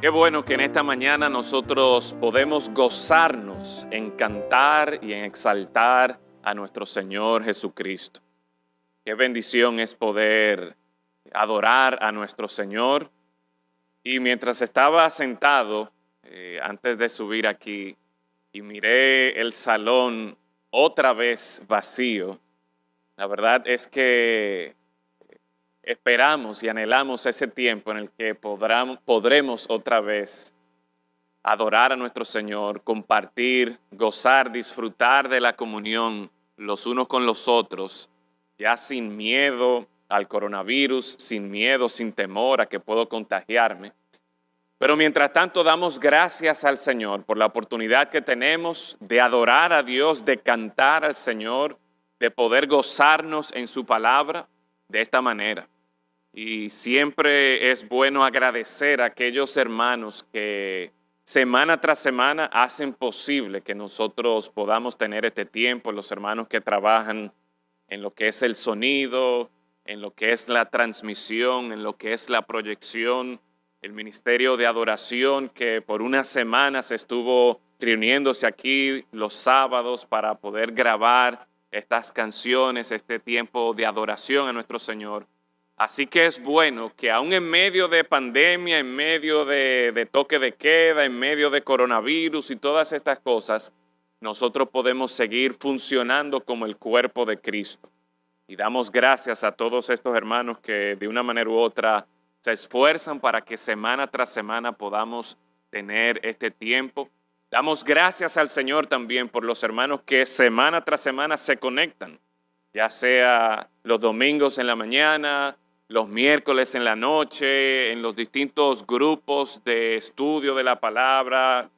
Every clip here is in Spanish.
Qué bueno que en esta mañana nosotros podemos gozarnos en cantar y en exaltar a nuestro Señor Jesucristo. Qué bendición es poder adorar a nuestro Señor. Y mientras estaba sentado, antes de subir aquí, y miré el salón otra vez vacío, la verdad es que esperamos y anhelamos ese tiempo en el que podremos otra vez adorar a nuestro Señor, compartir, gozar, disfrutar de la comunión los unos con los otros, ya sin miedo al coronavirus, sin miedo, sin temor a que puedo contagiarme. Pero mientras tanto damos gracias al Señor por la oportunidad que tenemos de adorar a Dios, de cantar al Señor, de poder gozarnos en su palabra de esta manera. Y siempre es bueno agradecer a aquellos hermanos que semana tras semana hacen posible que nosotros podamos tener este tiempo, los hermanos que trabajan en lo que es el sonido, en lo que es la transmisión, en lo que es la proyección, el ministerio de adoración que por unas semanas estuvo reuniéndose aquí los sábados para poder grabar estas canciones, este tiempo de adoración a nuestro Señor. Así que es bueno que aún en medio de pandemia, en medio de toque de queda, en medio de coronavirus y todas estas cosas, nosotros podemos seguir funcionando como el cuerpo de Cristo. Y damos gracias a todos estos hermanos que de una manera u otra se esfuerzan para que semana tras semana podamos tener este tiempo. Damos gracias al Señor también por los hermanos que semana tras semana se conectan, ya sea los domingos en la mañana, los miércoles en la noche, en los distintos grupos de estudio de la palabra,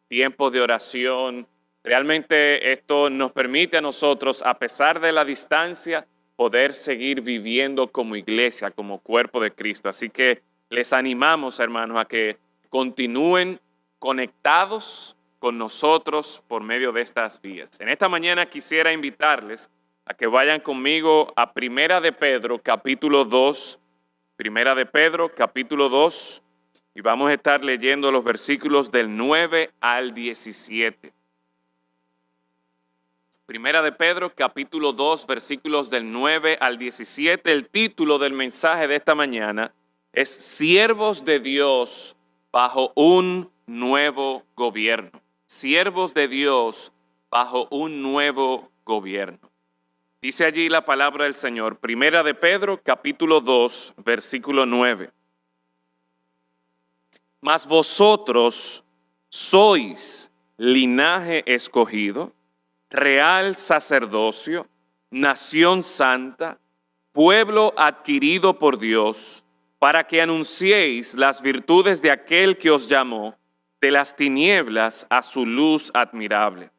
tiempos de oración. Realmente esto nos permite a nosotros, a pesar de la distancia, poder seguir viviendo como iglesia, como cuerpo de Cristo. Así que les animamos, hermanos, a que continúen conectados con nosotros por medio de estas vías. En esta mañana quisiera invitarles a que vayan conmigo a Primera de Pedro, capítulo 2. Primera de Pedro, capítulo 2, y vamos a estar leyendo los versículos del 9 al 17. Primera de Pedro, capítulo 2, versículos del 9 al 17. El título del mensaje de esta mañana es Siervos de Dios bajo un nuevo gobierno. Siervos de Dios bajo un nuevo gobierno. Dice allí la palabra del Señor, Primera de Pedro, capítulo 2, versículo 9. Mas vosotros sois linaje escogido, real sacerdocio, nación santa, pueblo adquirido por Dios, para que anunciéis las virtudes de aquel que os llamó de las tinieblas a su luz admirable.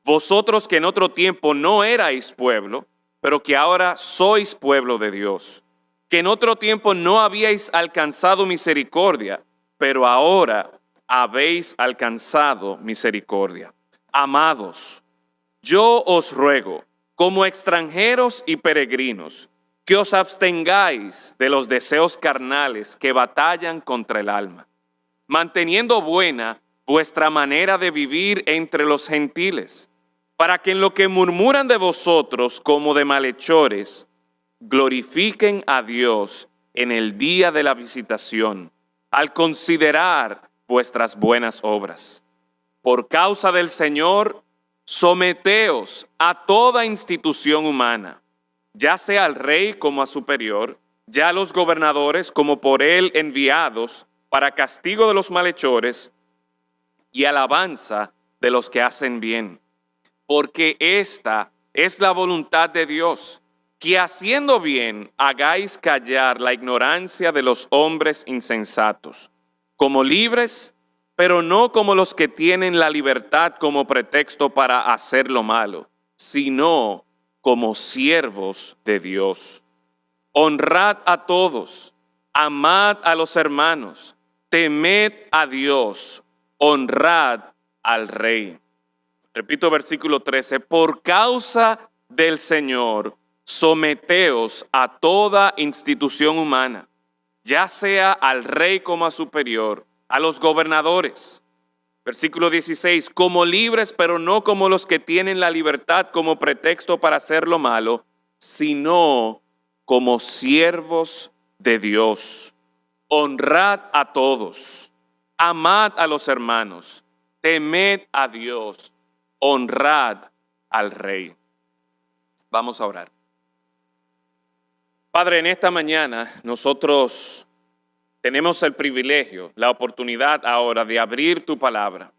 Vosotros que en otro tiempo no erais pueblo, pero que ahora sois pueblo de Dios, que en otro tiempo no habíais alcanzado misericordia, pero ahora habéis alcanzado misericordia. Amados, yo os ruego, como extranjeros y peregrinos, que os abstengáis de los deseos carnales que batallan contra el alma, manteniendo buena vuestra manera de vivir entre los gentiles, para que en lo que murmuran de vosotros como de malhechores, glorifiquen a Dios en el día de la visitación, al considerar vuestras buenas obras. Por causa del Señor, someteos a toda institución humana, ya sea al rey como a superior, ya a los gobernadores como por él enviados para castigo de los malhechores y alabanza de los que hacen bien. Porque esta es la voluntad de Dios, que haciendo bien hagáis callar la ignorancia de los hombres insensatos, como libres, pero no como los que tienen la libertad como pretexto para hacer lo malo, sino como siervos de Dios. Honrad a todos, amad a los hermanos, temed a Dios, honrad al Rey. Repito versículo 13, por causa del Señor, someteos a toda institución humana, ya sea al rey como a superior, a los gobernadores. Versículo 16, como libres, pero no como los que tienen la libertad como pretexto para hacer lo malo, sino como siervos de Dios. Honrad a todos, amad a los hermanos, temed a Dios, honrad al Rey. Vamos a orar. Padre, en esta mañana nosotros tenemos el privilegio, la oportunidad ahora de abrir tu palabra.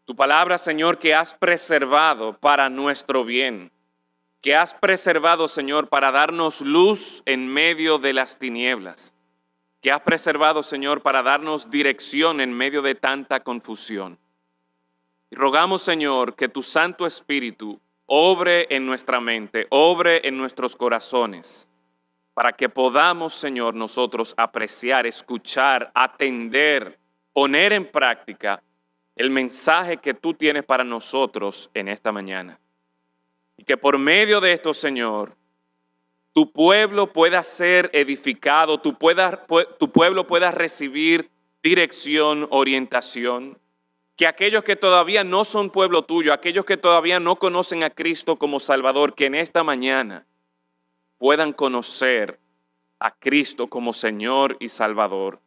Tu palabra, Señor, que has preservado para nuestro bien, que has preservado, Señor, para darnos luz en medio de las tinieblas, que has preservado, Señor, para darnos dirección en medio de tanta confusión. Y rogamos, Señor, que tu Santo Espíritu obre en nuestra mente, obre en nuestros corazones, para que podamos, Señor, nosotros apreciar, escuchar, atender, poner en práctica el mensaje que tú tienes para nosotros en esta mañana. Y que por medio de esto, Señor, tu pueblo pueda ser edificado, tu pueblo pueda recibir dirección, orientación. Que aquellos que todavía no son pueblo tuyo, aquellos que todavía no conocen a Cristo como Salvador, que en esta mañana puedan conocer a Cristo como Señor y Salvador.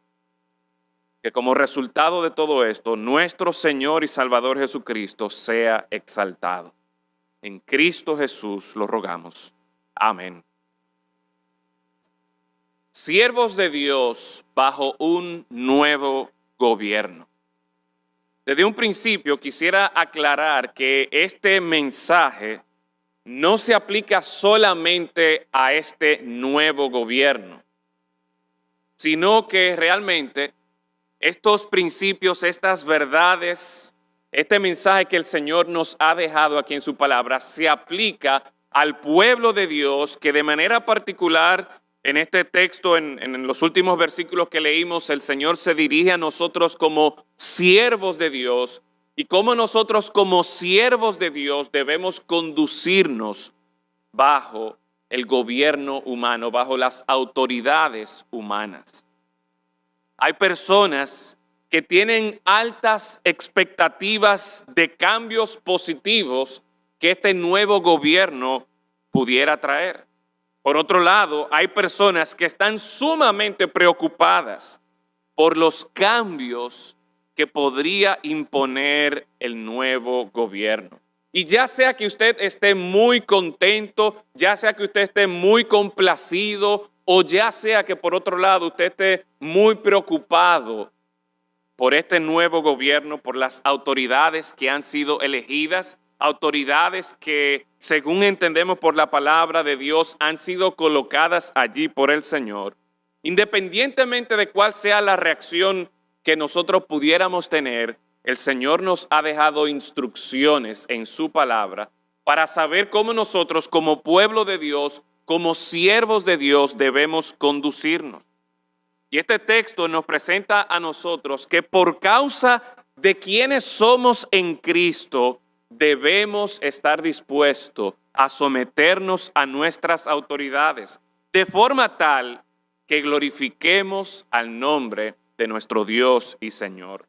Que como resultado de todo esto, nuestro Señor y Salvador Jesucristo sea exaltado. En Cristo Jesús lo rogamos. Amén. Siervos de Dios bajo un nuevo gobierno. Desde un principio quisiera aclarar que este mensaje no se aplica solamente a este nuevo gobierno, sino que realmente estos principios, estas verdades, este mensaje que el Señor nos ha dejado aquí en su palabra, se aplica al pueblo de Dios que de manera particular en este texto, en los últimos versículos que leímos, el Señor se dirige a nosotros como siervos de Dios y cómo nosotros como siervos de Dios debemos conducirnos bajo el gobierno humano, bajo las autoridades humanas. Hay personas que tienen altas expectativas de cambios positivos que este nuevo gobierno pudiera traer. Por otro lado, hay personas que están sumamente preocupadas por los cambios que podría imponer el nuevo gobierno. Y ya sea que usted esté muy contento, ya sea que usted esté muy complacido, o ya sea que por otro lado usted esté muy preocupado por este nuevo gobierno, por las autoridades que han sido elegidas, autoridades que, según entendemos por la palabra de Dios, han sido colocadas allí por el Señor. Independientemente de cuál sea la reacción que nosotros pudiéramos tener, el Señor nos ha dejado instrucciones en su palabra para saber cómo nosotros, como pueblo de Dios, como siervos de Dios, debemos conducirnos. Y este texto nos presenta a nosotros que por causa de quienes somos en Cristo, debemos estar dispuestos a someternos a nuestras autoridades, de forma tal que glorifiquemos al nombre de nuestro Dios y Señor.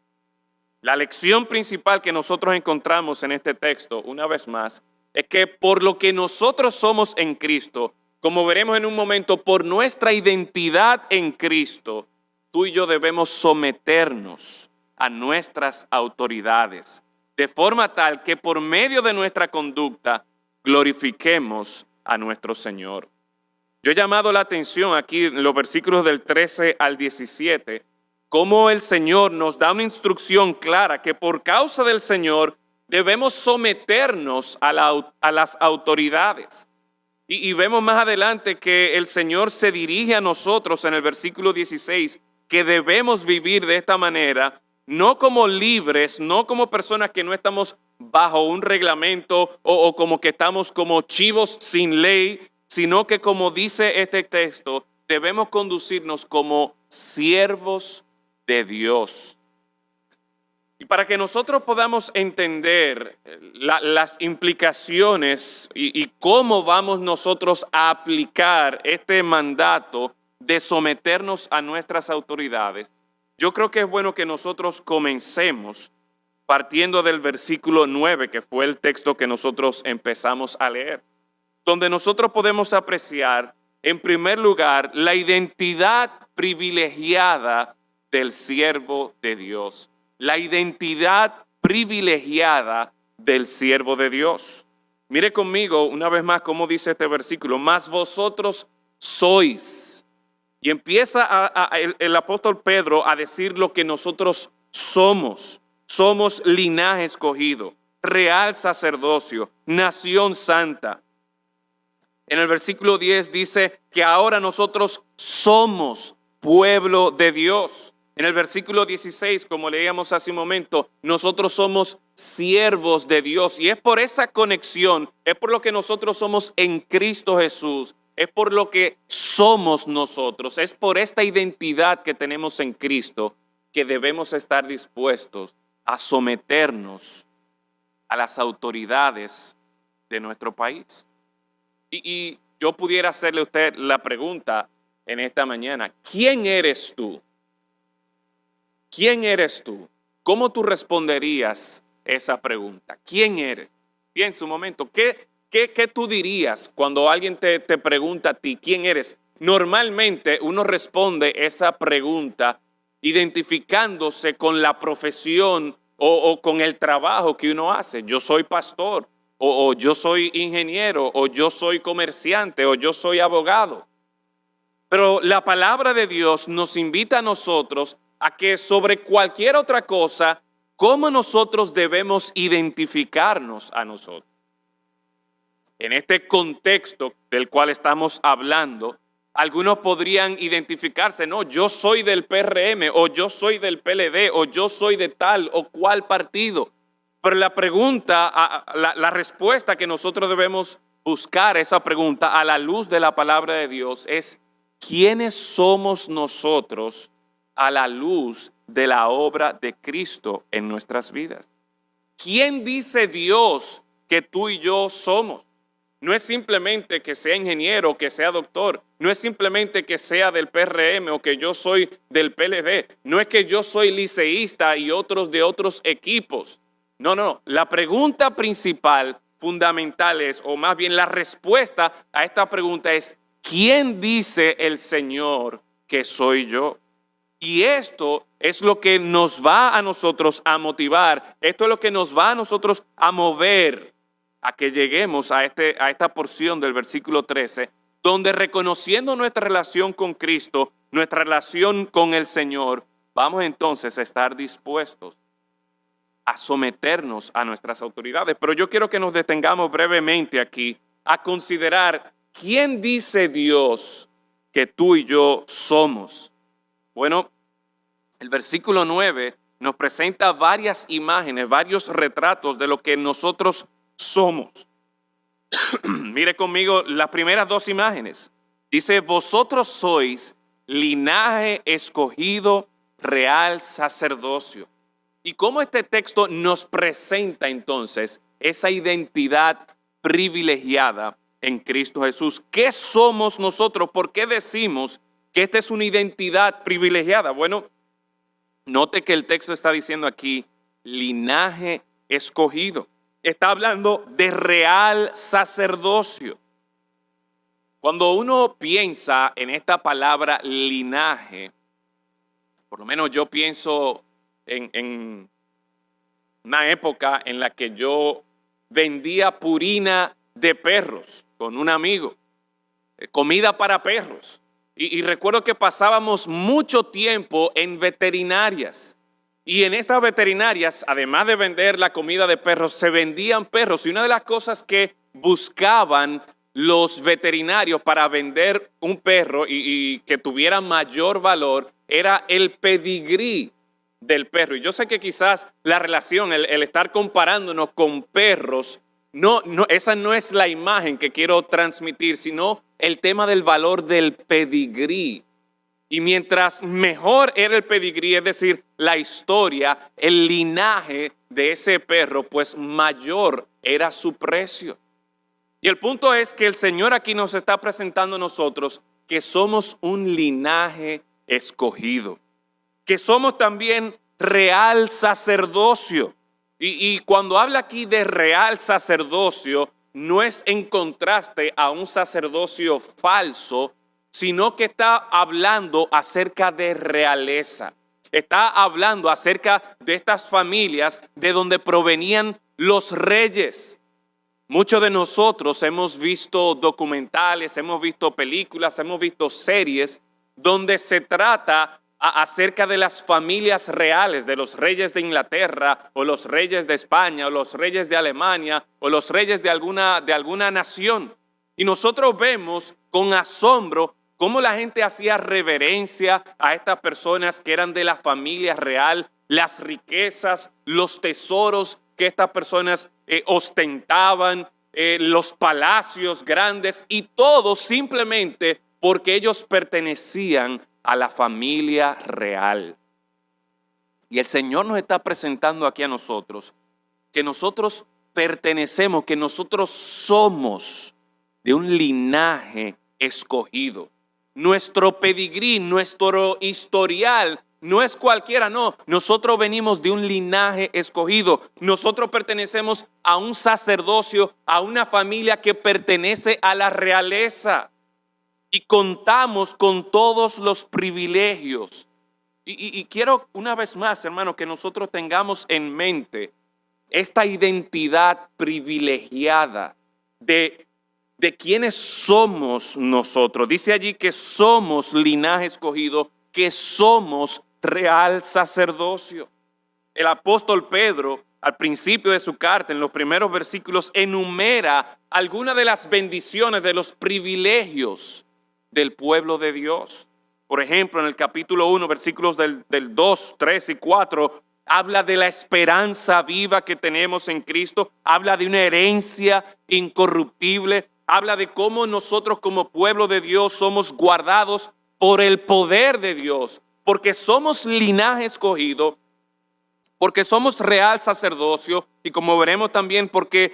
La lección principal que nosotros encontramos en este texto, una vez más, es que por lo que nosotros somos en Cristo, como veremos en un momento, por nuestra identidad en Cristo, tú y yo debemos someternos a nuestras autoridades, de forma tal que por medio de nuestra conducta glorifiquemos a nuestro Señor. Yo he llamado la atención aquí en los versículos del 13 al 17, cómo el Señor nos da una instrucción clara que por causa del Señor debemos someternos a las autoridades. Y vemos más adelante que el Señor se dirige a nosotros en el versículo 16, que debemos vivir de esta manera, no como libres, no como personas que no estamos bajo un reglamento o como que estamos como chivos sin ley, sino que como dice este texto, debemos conducirnos como siervos de Dios. Y para que nosotros podamos entender las implicaciones y cómo vamos nosotros a aplicar este mandato de someternos a nuestras autoridades, yo creo que es bueno que nosotros comencemos partiendo del versículo 9, que fue el texto que nosotros empezamos a leer, donde nosotros podemos apreciar, en primer lugar, la identidad privilegiada del siervo de Dios. La identidad privilegiada del siervo de Dios. Mire conmigo una vez más cómo dice este versículo, mas vosotros sois. Y empieza el apóstol Pedro a decir lo que nosotros somos. Somos linaje escogido, real sacerdocio, nación santa. En el versículo 10 dice que ahora nosotros somos pueblo de Dios. En el versículo 16, como leíamos hace un momento, nosotros somos siervos de Dios. Y es por esa conexión, es por lo que nosotros somos en Cristo Jesús, es por lo que somos nosotros, es por esta identidad que tenemos en Cristo que debemos estar dispuestos a someternos a las autoridades de nuestro país. Y yo pudiera hacerle a usted la pregunta en esta mañana, ¿quién eres tú? ¿Quién eres tú? ¿Cómo tú responderías esa pregunta? ¿Quién eres? Piensa un momento, ¿qué tú dirías cuando alguien te pregunta a ti, ¿quién eres? Normalmente uno responde esa pregunta identificándose con la profesión o con el trabajo que uno hace. Yo soy pastor, o yo soy ingeniero, o yo soy comerciante, o yo soy abogado. Pero la palabra de Dios nos invita a nosotros a que sobre cualquier otra cosa, ¿cómo nosotros debemos identificarnos a nosotros? En este contexto del cual estamos hablando, algunos podrían identificarse, no, yo soy del PRM, o yo soy del PLD, o yo soy de tal o cual partido. Pero la pregunta, la respuesta que nosotros debemos buscar a esa pregunta a la luz de la palabra de Dios es, ¿quiénes somos nosotros a la luz de la obra de Cristo en nuestras vidas? ¿Quién dice Dios que tú y yo somos? No es simplemente que sea ingeniero o que sea doctor. No es simplemente que sea del PRM o que yo soy del PLD. No es que yo soy liceísta y otros de otros equipos. No. La pregunta principal, fundamental es, o más bien la respuesta a esta pregunta es, ¿quién dice el Señor que soy yo? Y esto es lo que nos va a nosotros a motivar. Esto es lo que nos va a nosotros a mover a que lleguemos a esta porción del versículo 13, donde reconociendo nuestra relación con Cristo, nuestra relación con el Señor, vamos entonces a estar dispuestos a someternos a nuestras autoridades. Pero yo quiero que nos detengamos brevemente aquí a considerar quién dice Dios que tú y yo somos. Bueno, el versículo 9 nos presenta varias imágenes, varios retratos de lo que nosotros somos. Mire conmigo las primeras dos imágenes. Dice, vosotros sois linaje escogido, real sacerdocio. Y cómo este texto nos presenta entonces esa identidad privilegiada en Cristo Jesús. ¿Qué somos nosotros? ¿Por qué decimos que esta es una identidad privilegiada? Bueno, note que el texto está diciendo aquí, linaje escogido. Está hablando de real sacerdocio. Cuando uno piensa en esta palabra linaje, por lo menos yo pienso en una época en la que yo vendía purina de perros con un amigo, comida para perros. Y recuerdo que pasábamos mucho tiempo en veterinarias. Y en estas veterinarias, además de vender la comida de perros, se vendían perros. Y una de las cosas que buscaban los veterinarios para vender un perro y que tuviera mayor valor era el pedigrí del perro. Y yo sé que quizás la relación, el estar comparándonos con perros, esa no es la imagen que quiero transmitir, sino el tema del valor del pedigrí. Y mientras mejor era el pedigrí, es decir, la historia, el linaje de ese perro, pues mayor era su precio. Y el punto es que el Señor aquí nos está presentando a nosotros que somos un linaje escogido. que somos también real sacerdocio. Y cuando habla aquí de real sacerdocio, no es en contraste a un sacerdocio falso, sino que está hablando acerca de realeza. Está hablando acerca de estas familias de donde provenían los reyes. Muchos de nosotros hemos visto documentales, hemos visto películas, hemos visto series donde se trata acerca de las familias reales, de los reyes de Inglaterra o los reyes de España o los reyes de Alemania o los reyes de alguna nación. Y nosotros vemos con asombro cómo la gente hacía reverencia a estas personas que eran de la familia real, las riquezas, los tesoros que estas personas ostentaban, los palacios grandes y todo simplemente porque ellos pertenecían a la familia real. Y el Señor nos está presentando aquí a nosotros que nosotros pertenecemos, que nosotros somos de un linaje escogido. Nuestro pedigrí, nuestro historial no es cualquiera, no. Nosotros venimos de un linaje escogido. Nosotros pertenecemos a un sacerdocio, a una familia que pertenece a la realeza. Y contamos con todos los privilegios. Y quiero una vez más, hermano, que nosotros tengamos en mente esta identidad privilegiada de quiénes somos nosotros. Dice allí que somos linaje escogido, que somos real sacerdocio. El apóstol Pedro, al principio de su carta, en los primeros versículos, enumera algunas de las bendiciones, de los privilegios del pueblo de Dios. Por ejemplo, en el capítulo 1, versículos del 2, 3 y 4, habla de la esperanza viva que tenemos en Cristo, habla de una herencia incorruptible, habla de cómo nosotros como pueblo de Dios somos guardados por el poder de Dios, porque somos linaje escogido, porque somos real sacerdocio y como veremos también porque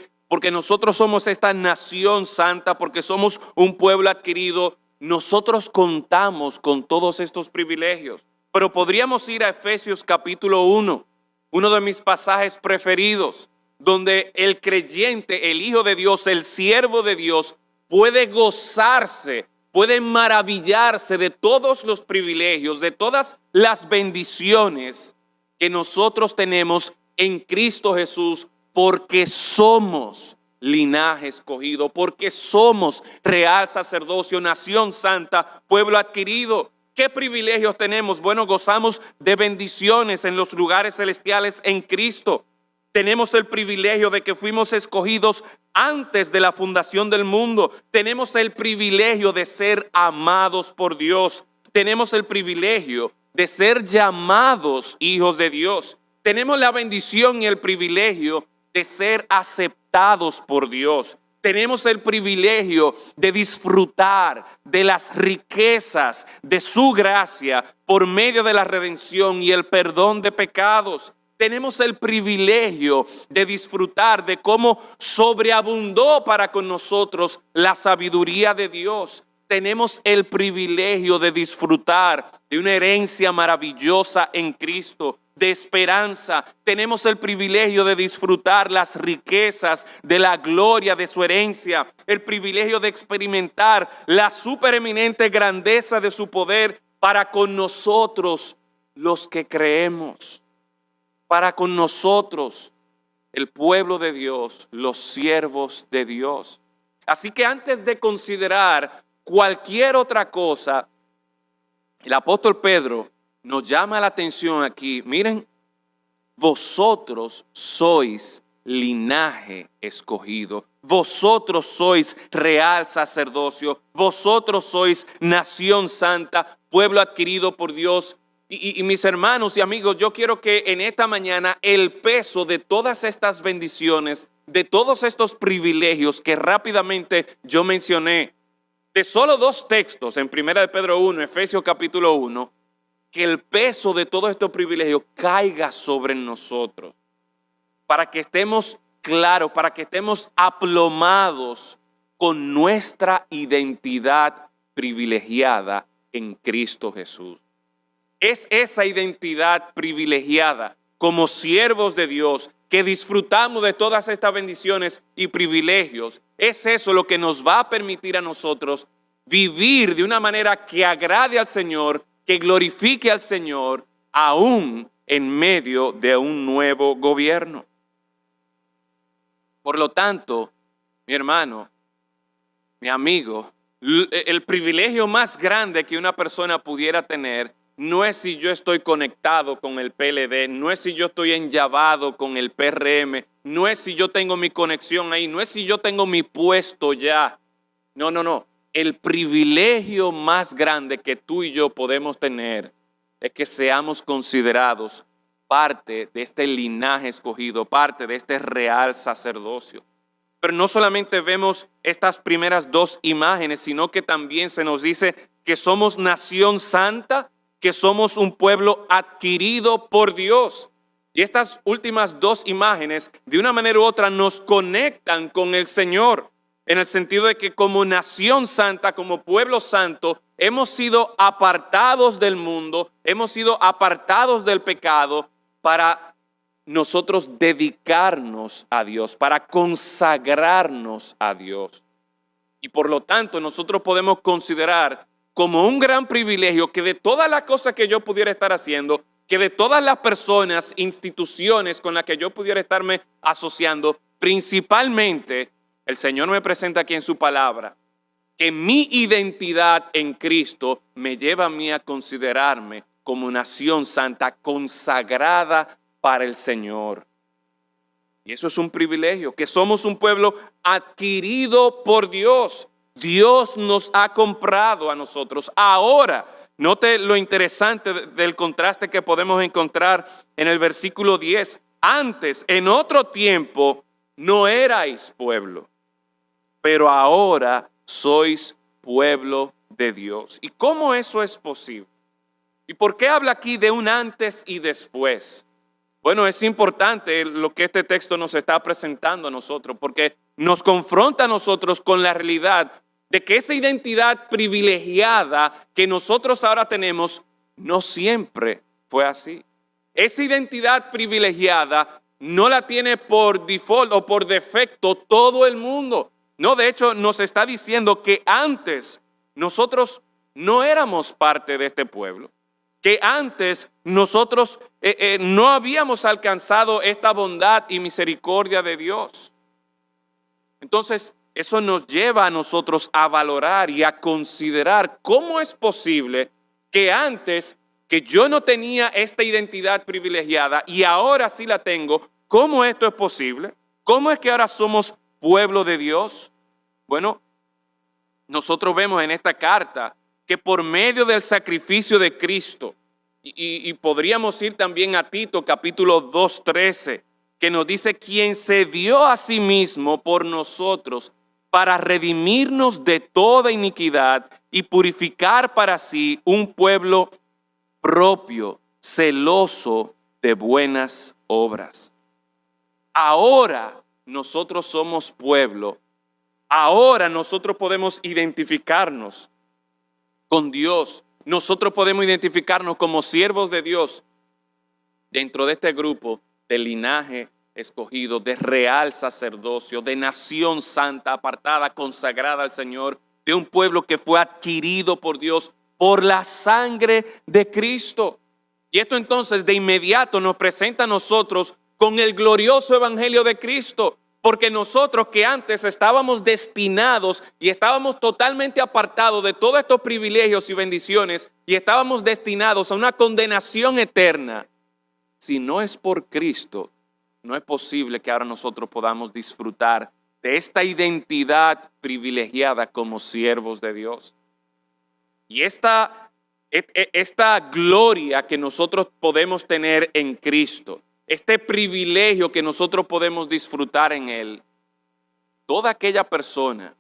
nosotros somos esta nación santa, porque somos un pueblo adquirido. Nosotros contamos con todos estos privilegios, pero podríamos ir a Efesios capítulo 1, uno de mis pasajes preferidos, donde el creyente, el Hijo de Dios, el siervo de Dios, puede gozarse, puede maravillarse de todos los privilegios, de todas las bendiciones que nosotros tenemos en Cristo Jesús, porque somos linaje escogido, porque somos real sacerdocio, nación santa, pueblo adquirido. ¿Qué privilegios tenemos? Bueno, gozamos de bendiciones en los lugares celestiales en Cristo. Tenemos el privilegio de que fuimos escogidos antes de la fundación del mundo. Tenemos el privilegio de ser amados por Dios. Tenemos el privilegio de ser llamados hijos de Dios. Tenemos la bendición y el privilegio de ser aceptados por Dios. Tenemos el privilegio de disfrutar de las riquezas de su gracia por medio de la redención y el perdón de pecados. Tenemos el privilegio de disfrutar de cómo sobreabundó para con nosotros la sabiduría de Dios. Tenemos el privilegio de disfrutar de una herencia maravillosa en Cristo, de esperanza. Tenemos el privilegio de disfrutar las riquezas de la gloria de su herencia, el privilegio de experimentar la supereminente grandeza de su poder para con nosotros los que creemos, para con nosotros el pueblo de Dios, los siervos de Dios. Así que antes de considerar cualquier otra cosa, el apóstol Pedro nos llama la atención aquí. Miren, vosotros sois linaje escogido, vosotros sois real sacerdocio, vosotros sois nación santa, pueblo adquirido por Dios. Y mis hermanos y amigos, yo quiero que en esta mañana el peso de todas estas bendiciones, de todos estos privilegios que rápidamente yo mencioné, de solo dos textos, en 1 de Pedro 1, Efesios capítulo 1, que el peso de todos estos privilegios caiga sobre nosotros, para que estemos claros, para que estemos aplomados con nuestra identidad privilegiada en Cristo Jesús. Es esa identidad privilegiada como siervos de Dios, que disfrutamos de todas estas bendiciones y privilegios. Es eso lo que nos va a permitir a nosotros vivir de una manera que agrade al Señor, que glorifique al Señor, aún en medio de un nuevo gobierno. Por lo tanto, mi hermano, mi amigo, el privilegio más grande que una persona pudiera tener no es si yo estoy conectado con el PLD, no es si yo estoy enllavado con el PRM, no es si yo tengo mi conexión ahí, no es si yo tengo mi puesto ya. No. El privilegio más grande que tú y yo podemos tener es que seamos considerados parte de este linaje escogido, parte de este real sacerdocio. Pero no solamente vemos estas primeras dos imágenes, sino que también se nos dice que somos nación santa, que somos un pueblo adquirido por Dios. Y estas últimas dos imágenes, de una manera u otra, nos conectan con el Señor, en el sentido de que como nación santa, como pueblo santo, hemos sido apartados del mundo, hemos sido apartados del pecado para nosotros dedicarnos a Dios, para consagrarnos a Dios. Y por lo tanto, nosotros podemos considerar como un gran privilegio que de todas las cosas que yo pudiera estar haciendo, que de todas las personas, instituciones con las que yo pudiera estarme asociando, principalmente el Señor me presenta aquí en su palabra, que mi identidad en Cristo me lleva a mí a considerarme como nación santa consagrada para el Señor. Y eso es un privilegio, que somos un pueblo adquirido por Dios. Dios nos ha comprado a nosotros. Ahora, note lo interesante del contraste que podemos encontrar en el versículo 10. Antes, en otro tiempo, no erais pueblo, pero ahora sois pueblo de Dios. ¿Y cómo eso es posible? ¿Y por qué habla aquí de un antes y después? Bueno, es importante lo que este texto nos está presentando a nosotros, porque nos confronta a nosotros con la realidad de que esa identidad privilegiada que nosotros ahora tenemos no siempre fue así. Esa identidad privilegiada no la tiene por default o por defecto todo el mundo. No, de hecho, nos está diciendo que antes nosotros no éramos parte de este pueblo, que antes nosotros no habíamos alcanzado esta bondad y misericordia de Dios. Entonces, eso nos lleva a nosotros a valorar y a considerar cómo es posible que antes, que yo no tenía esta identidad privilegiada y ahora sí la tengo, ¿cómo esto es posible? ¿Cómo es que ahora somos pueblo de Dios? Bueno, nosotros vemos en esta carta que por medio del sacrificio de Cristo, y podríamos ir también a Tito capítulo 2:13, que nos dice quien se dio a sí mismo por nosotros para redimirnos de toda iniquidad y purificar para sí un pueblo propio, celoso de buenas obras. Ahora nosotros somos pueblo. Ahora nosotros podemos identificarnos con Dios. Nosotros podemos identificarnos como siervos de Dios dentro de este grupo de linaje escogido, de real sacerdocio, de nación santa, apartada, consagrada al Señor, de un pueblo que fue adquirido por Dios por la sangre de Cristo. Y esto entonces de inmediato nos presenta a nosotros con el glorioso evangelio de Cristo. Porque nosotros que antes estábamos destinados y estábamos totalmente apartados de todos estos privilegios y bendiciones y estábamos destinados a una condenación eterna, si no es por Cristo, no es posible que ahora nosotros podamos disfrutar de esta identidad privilegiada como siervos de Dios. Y esta gloria que nosotros podemos tener en Cristo, este privilegio que nosotros podemos disfrutar en Él, toda aquella persona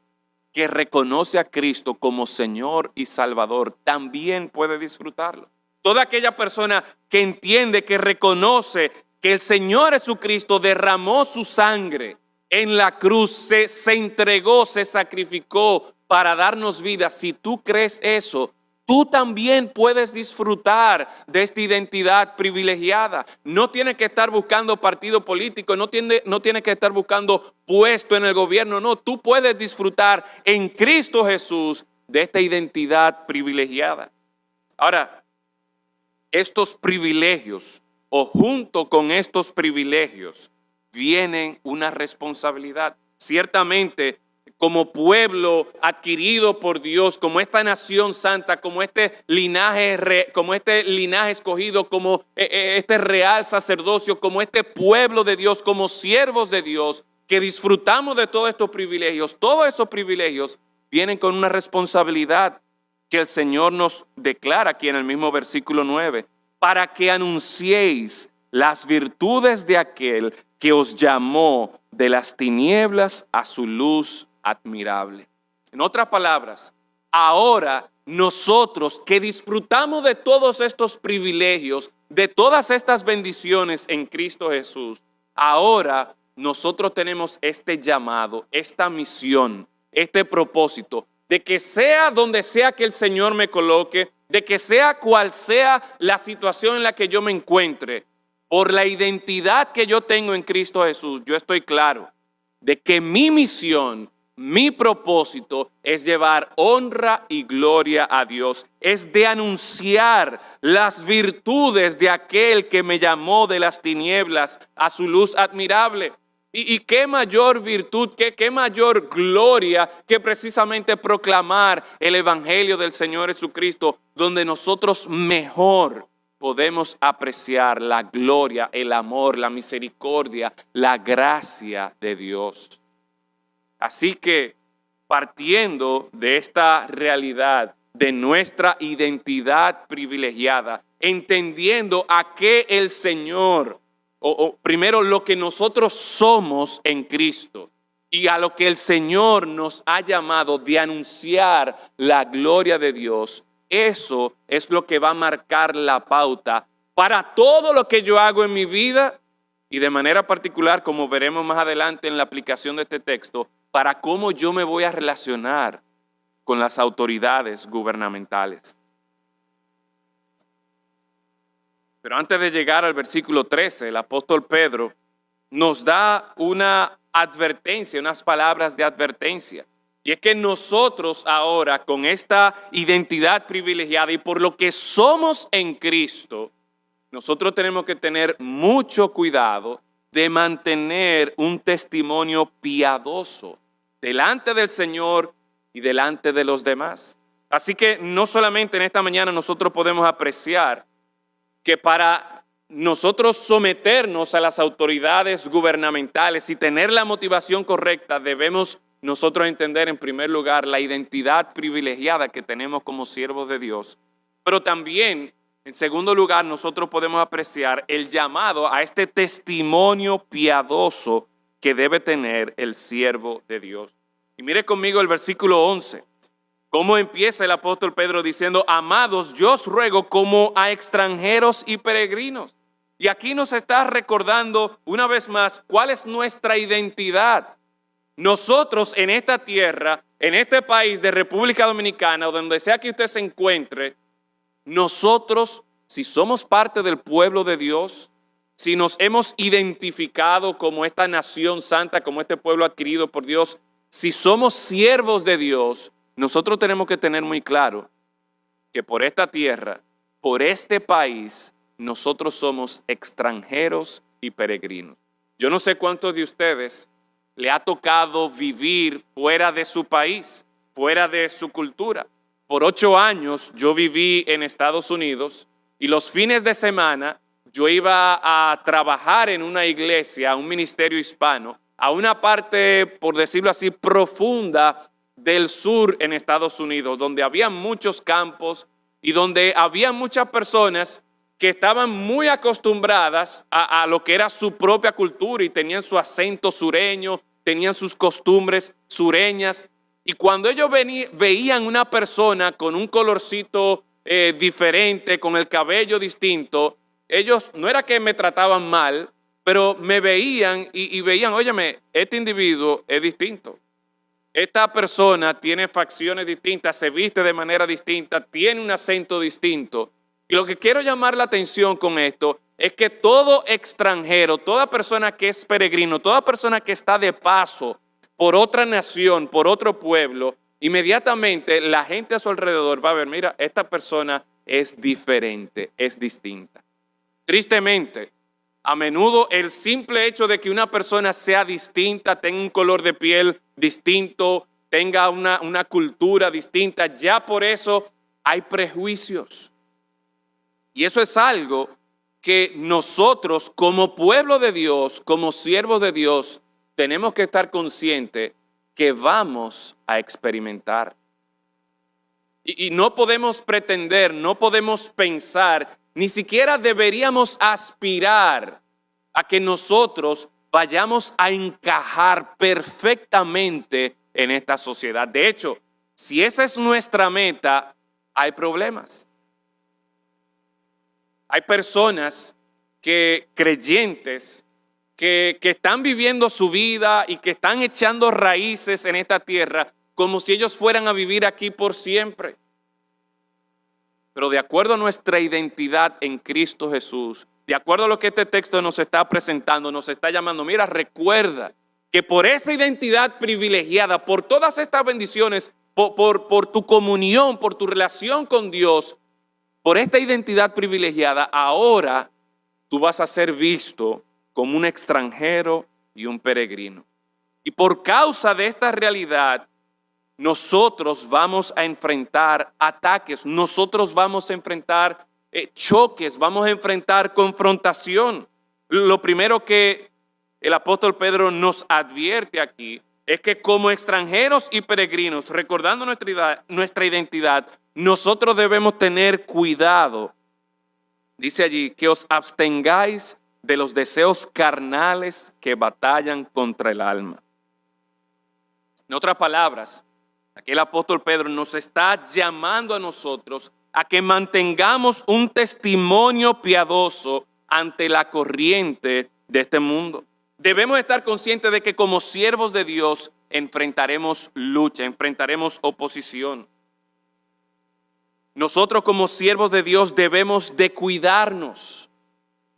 que reconoce a Cristo como Señor y Salvador también puede disfrutarlo. Toda aquella persona que entiende, que reconoce que el Señor Jesucristo derramó su sangre en la cruz, se entregó, se sacrificó para darnos vida. Si tú crees eso, tú también puedes disfrutar de esta identidad privilegiada. No tienes que estar buscando partido político, no tienes que estar buscando puesto en el gobierno, no, tú puedes disfrutar en Cristo Jesús de esta identidad privilegiada. Ahora, estos privilegios o junto con estos privilegios vienen una responsabilidad. Ciertamente, como pueblo adquirido por Dios, como esta nación santa, como este linaje escogido, como este real sacerdocio, como este pueblo de Dios, como siervos de Dios, que disfrutamos de todos estos privilegios vienen con una responsabilidad que el Señor nos declara aquí en el mismo versículo 9, para que anunciéis las virtudes de aquel que os llamó de las tinieblas a su luz admirable. En otras palabras, ahora nosotros que disfrutamos de todos estos privilegios, de todas estas bendiciones en Cristo Jesús, ahora nosotros tenemos este llamado, esta misión, este propósito, de que sea donde sea que el Señor me coloque, de que sea cual sea la situación en la que yo me encuentre, por la identidad que yo tengo en Cristo Jesús, yo estoy claro de que mi misión, mi propósito es llevar honra y gloria a Dios, es de anunciar las virtudes de aquel que me llamó de las tinieblas a su luz admirable. Y qué mayor virtud, qué mayor gloria que precisamente proclamar el Evangelio del Señor Jesucristo, donde nosotros mejor podemos apreciar la gloria, el amor, la misericordia, la gracia de Dios. Así que, partiendo de esta realidad de nuestra identidad privilegiada, entendiendo a qué el Señor, primero lo que nosotros somos en Cristo y a lo que el Señor nos ha llamado de anunciar la gloria de Dios, eso es lo que va a marcar la pauta para todo lo que yo hago en mi vida y de manera particular, como veremos más adelante en la aplicación de este texto, para cómo yo me voy a relacionar con las autoridades gubernamentales. Pero antes de llegar al versículo 13, el apóstol Pedro nos da una advertencia, unas palabras de advertencia. Y es que nosotros ahora, con esta identidad privilegiada y por lo que somos en Cristo, nosotros tenemos que tener mucho cuidado de mantener un testimonio piadoso delante del Señor y delante de los demás. Así que no solamente en esta mañana nosotros podemos apreciar que para nosotros someternos a las autoridades gubernamentales y tener la motivación correcta, debemos nosotros entender en primer lugar la identidad privilegiada que tenemos como siervos de Dios, pero también en segundo lugar nosotros podemos apreciar el llamado a este testimonio piadoso que debe tener el siervo de Dios. Y mire conmigo el versículo 11. ¿Cómo empieza el apóstol Pedro diciendo, amados, yo os ruego como a extranjeros y peregrinos? Y aquí nos está recordando una vez más cuál es nuestra identidad. Nosotros en esta tierra, en este país de República Dominicana, o donde sea que usted se encuentre, nosotros, si somos parte del pueblo de Dios, si nos hemos identificado como esta nación santa, como este pueblo adquirido por Dios, si somos siervos de Dios, nosotros tenemos que tener muy claro que por esta tierra, por este país, nosotros somos extranjeros y peregrinos. Yo no sé cuántos de ustedes le ha tocado vivir fuera de su país, fuera de su cultura. Por 8 años yo viví en Estados Unidos y los fines de semana yo iba a trabajar en una iglesia, un ministerio hispano, a una parte, por decirlo así, profunda del sur en Estados Unidos, donde había muchos campos y donde había muchas personas que estaban muy acostumbradas a lo que era su propia cultura y tenían su acento sureño, tenían sus costumbres sureñas. Y cuando ellos veían una persona con un colorcito diferente, con el cabello distinto, ellos no era que me trataban mal, pero me veían y veían, óyeme, este individuo es distinto. esta persona tiene facciones distintas, se viste de manera distinta, tiene un acento distinto. Y lo que quiero llamar la atención con esto es que todo extranjero, toda persona que es peregrino, toda persona que está de paso por otra nación, por otro pueblo, inmediatamente la gente a su alrededor va a ver, mira, esta persona es diferente, es distinta. Tristemente, a menudo el simple hecho de que una persona sea distinta, tenga un color de piel distinto, tenga una cultura distinta, ya por eso hay prejuicios. Y eso es algo que nosotros como pueblo de Dios, como siervos de Dios, tenemos que estar conscientes que vamos a experimentar. Y no podemos pretender, no podemos pensar, ni siquiera deberíamos aspirar a que nosotros vayamos a encajar perfectamente en esta sociedad. De hecho, si esa es nuestra meta, hay problemas. Hay personas creyentes que están viviendo su vida y que están echando raíces en esta tierra como si ellos fueran a vivir aquí por siempre. Pero de acuerdo a nuestra identidad en Cristo Jesús, de acuerdo a lo que este texto nos está presentando, nos está llamando, mira, recuerda que por esa identidad privilegiada, por todas estas bendiciones, por tu comunión, por tu relación con Dios, por esta identidad privilegiada, ahora tú vas a ser visto como un extranjero y un peregrino. Y por causa de esta realidad, nosotros vamos a enfrentar ataques, nosotros vamos a enfrentar choques, vamos a enfrentar confrontación. Lo primero que el apóstol Pedro nos advierte aquí es que como extranjeros y peregrinos, recordando nuestra identidad, nosotros debemos tener cuidado. Dice allí que os abstengáis de los deseos carnales que batallan contra el alma. En otras palabras, aquí el apóstol Pedro nos está llamando a nosotros a que mantengamos un testimonio piadoso ante la corriente de este mundo. Debemos estar conscientes de que como siervos de Dios enfrentaremos lucha, enfrentaremos oposición. Nosotros como siervos de Dios debemos de cuidarnos,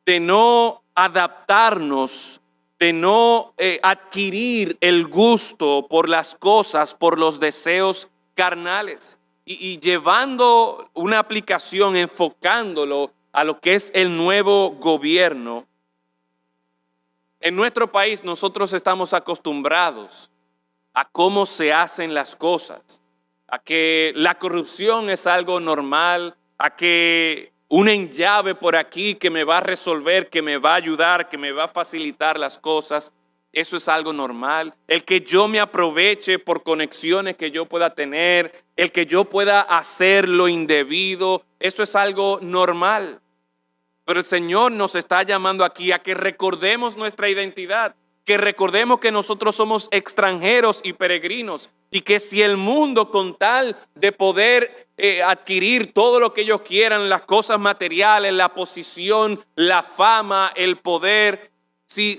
de no adaptarnos, de no adquirir el gusto por las cosas, por los deseos carnales. Y llevando una aplicación, enfocándolo a lo que es el nuevo gobierno. En nuestro país nosotros estamos acostumbrados a cómo se hacen las cosas, a que la corrupción es algo normal, a que una llave por aquí que me va a resolver, que me va a ayudar, que me va a facilitar las cosas, eso es algo normal. El que yo me aproveche por conexiones que yo pueda tener, el que yo pueda hacer lo indebido, eso es algo normal. Pero el Señor nos está llamando aquí a que recordemos nuestra identidad, que recordemos que nosotros somos extranjeros y peregrinos y que si el mundo con tal de poder adquirir todo lo que ellos quieran, las cosas materiales, la posición, la fama, el poder, si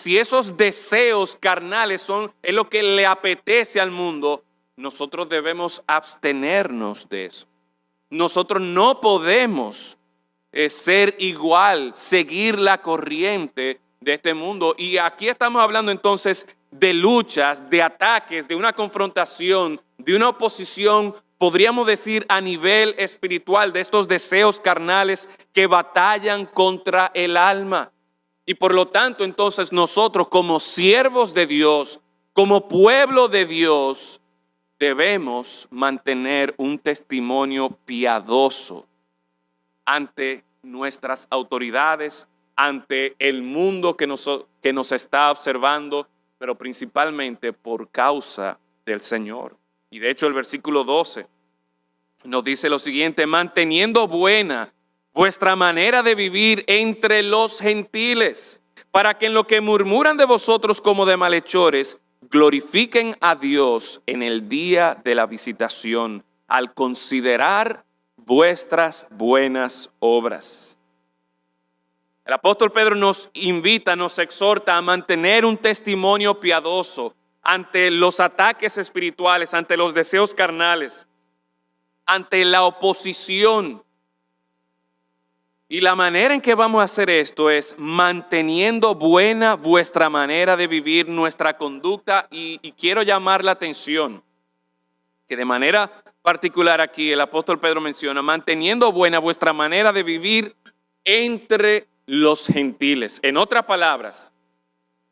esos deseos carnales es lo que le apetece al mundo, nosotros debemos abstenernos de eso. Nosotros no podemos ser igual, seguir la corriente de este mundo. Y aquí estamos hablando entonces de luchas, de ataques, de una confrontación, de una oposición, podríamos decir a nivel espiritual, de estos deseos carnales que batallan contra el alma. Y por lo tanto entonces nosotros como siervos de Dios, como pueblo de Dios, debemos mantener un testimonio piadoso ante nuestras autoridades, ante el mundo que nos está observando, pero principalmente por causa del Señor. Y de hecho el versículo 12 nos dice lo siguiente: manteniendo buena vuestra manera de vivir entre los gentiles, para que en lo que murmuran de vosotros como de malhechores, glorifiquen a Dios en el día de la visitación, al considerar vuestras buenas obras. El apóstol Pedro nos invita, nos exhorta a mantener un testimonio piadoso, ante los ataques espirituales, ante los deseos carnales, ante la oposición. Y la manera en que vamos a hacer esto es manteniendo buena vuestra manera de vivir, nuestra conducta. Y quiero llamar la atención que de manera particular aquí el apóstol Pedro menciona, manteniendo buena vuestra manera de vivir entre los gentiles. En otras palabras,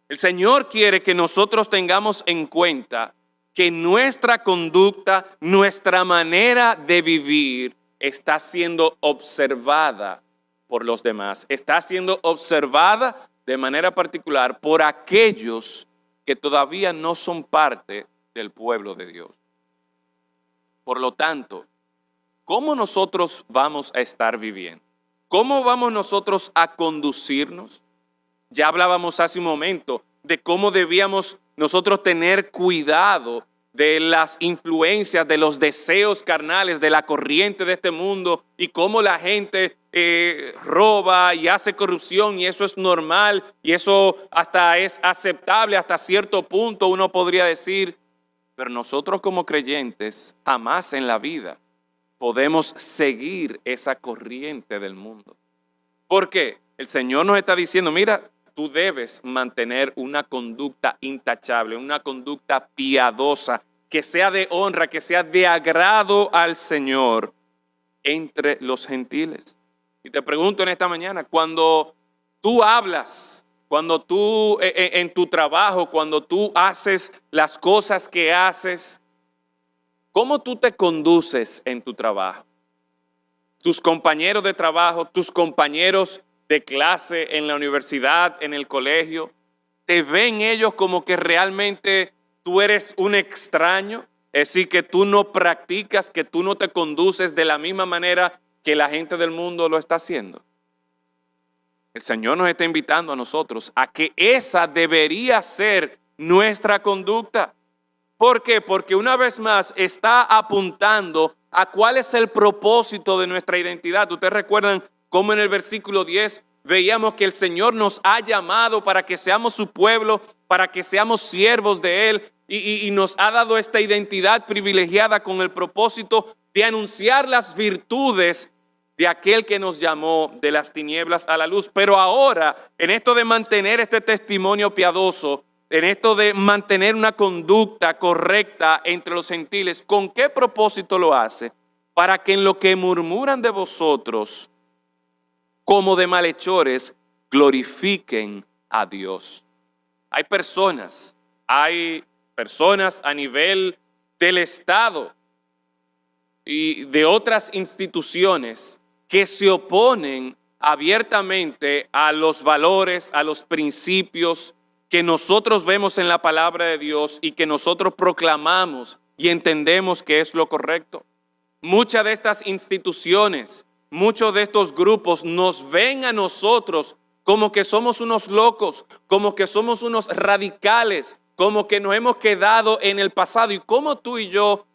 el Señor quiere que nosotros tengamos en cuenta que nuestra conducta, nuestra manera de vivir está siendo observada por los demás. Está siendo observada de manera particular por aquellos que todavía no son parte del pueblo de Dios. Por lo tanto, ¿cómo nosotros vamos a estar viviendo? ¿Cómo vamos nosotros a conducirnos? Ya hablábamos hace un momento de cómo debíamos nosotros tener cuidado de las influencias, de los deseos carnales, de la corriente de este mundo y cómo la gente roba y hace corrupción y eso es normal y eso hasta es aceptable hasta cierto punto, uno podría decir, pero nosotros como creyentes jamás en la vida podemos seguir esa corriente del mundo. ¿Por qué? El Señor nos está diciendo, mira, tú debes mantener una conducta intachable, una conducta piadosa, que sea de honra, que sea de agrado al Señor entre los gentiles. Y te pregunto en esta mañana, cuando tú hablas, cuando tú en tu trabajo, cuando tú haces las cosas que haces, ¿cómo tú te conduces en tu trabajo? Tus compañeros de trabajo, tus compañeros de clase en la universidad, en el colegio, ¿te ven ellos como que realmente tú eres un extraño? Es decir, que tú no practicas, que tú no te conduces de la misma manera que la gente del mundo lo está haciendo. El Señor nos está invitando a nosotros a que esa debería ser nuestra conducta. ¿Por qué? Porque una vez más está apuntando a cuál es el propósito de nuestra identidad. Ustedes recuerdan cómo en el versículo 10 veíamos que el Señor nos ha llamado para que seamos su pueblo, para que seamos siervos de Él y nos ha dado esta identidad privilegiada con el propósito de anunciar las virtudes de aquel que nos llamó de las tinieblas a la luz. Pero ahora, en esto de mantener este testimonio piadoso, en esto de mantener una conducta correcta entre los gentiles, ¿con qué propósito lo hace? Para que en lo que murmuran de vosotros, como de malhechores, glorifiquen a Dios. Hay personas a nivel del Estado y de otras instituciones que se oponen abiertamente a los valores, a los principios que nosotros vemos en la palabra de Dios y que nosotros proclamamos y entendemos que es lo correcto. Muchas de estas instituciones, muchos de estos grupos nos ven a nosotros como que somos unos locos, como que somos unos radicales, como que nos hemos quedado en el pasado. ¿Y cómo tú y yo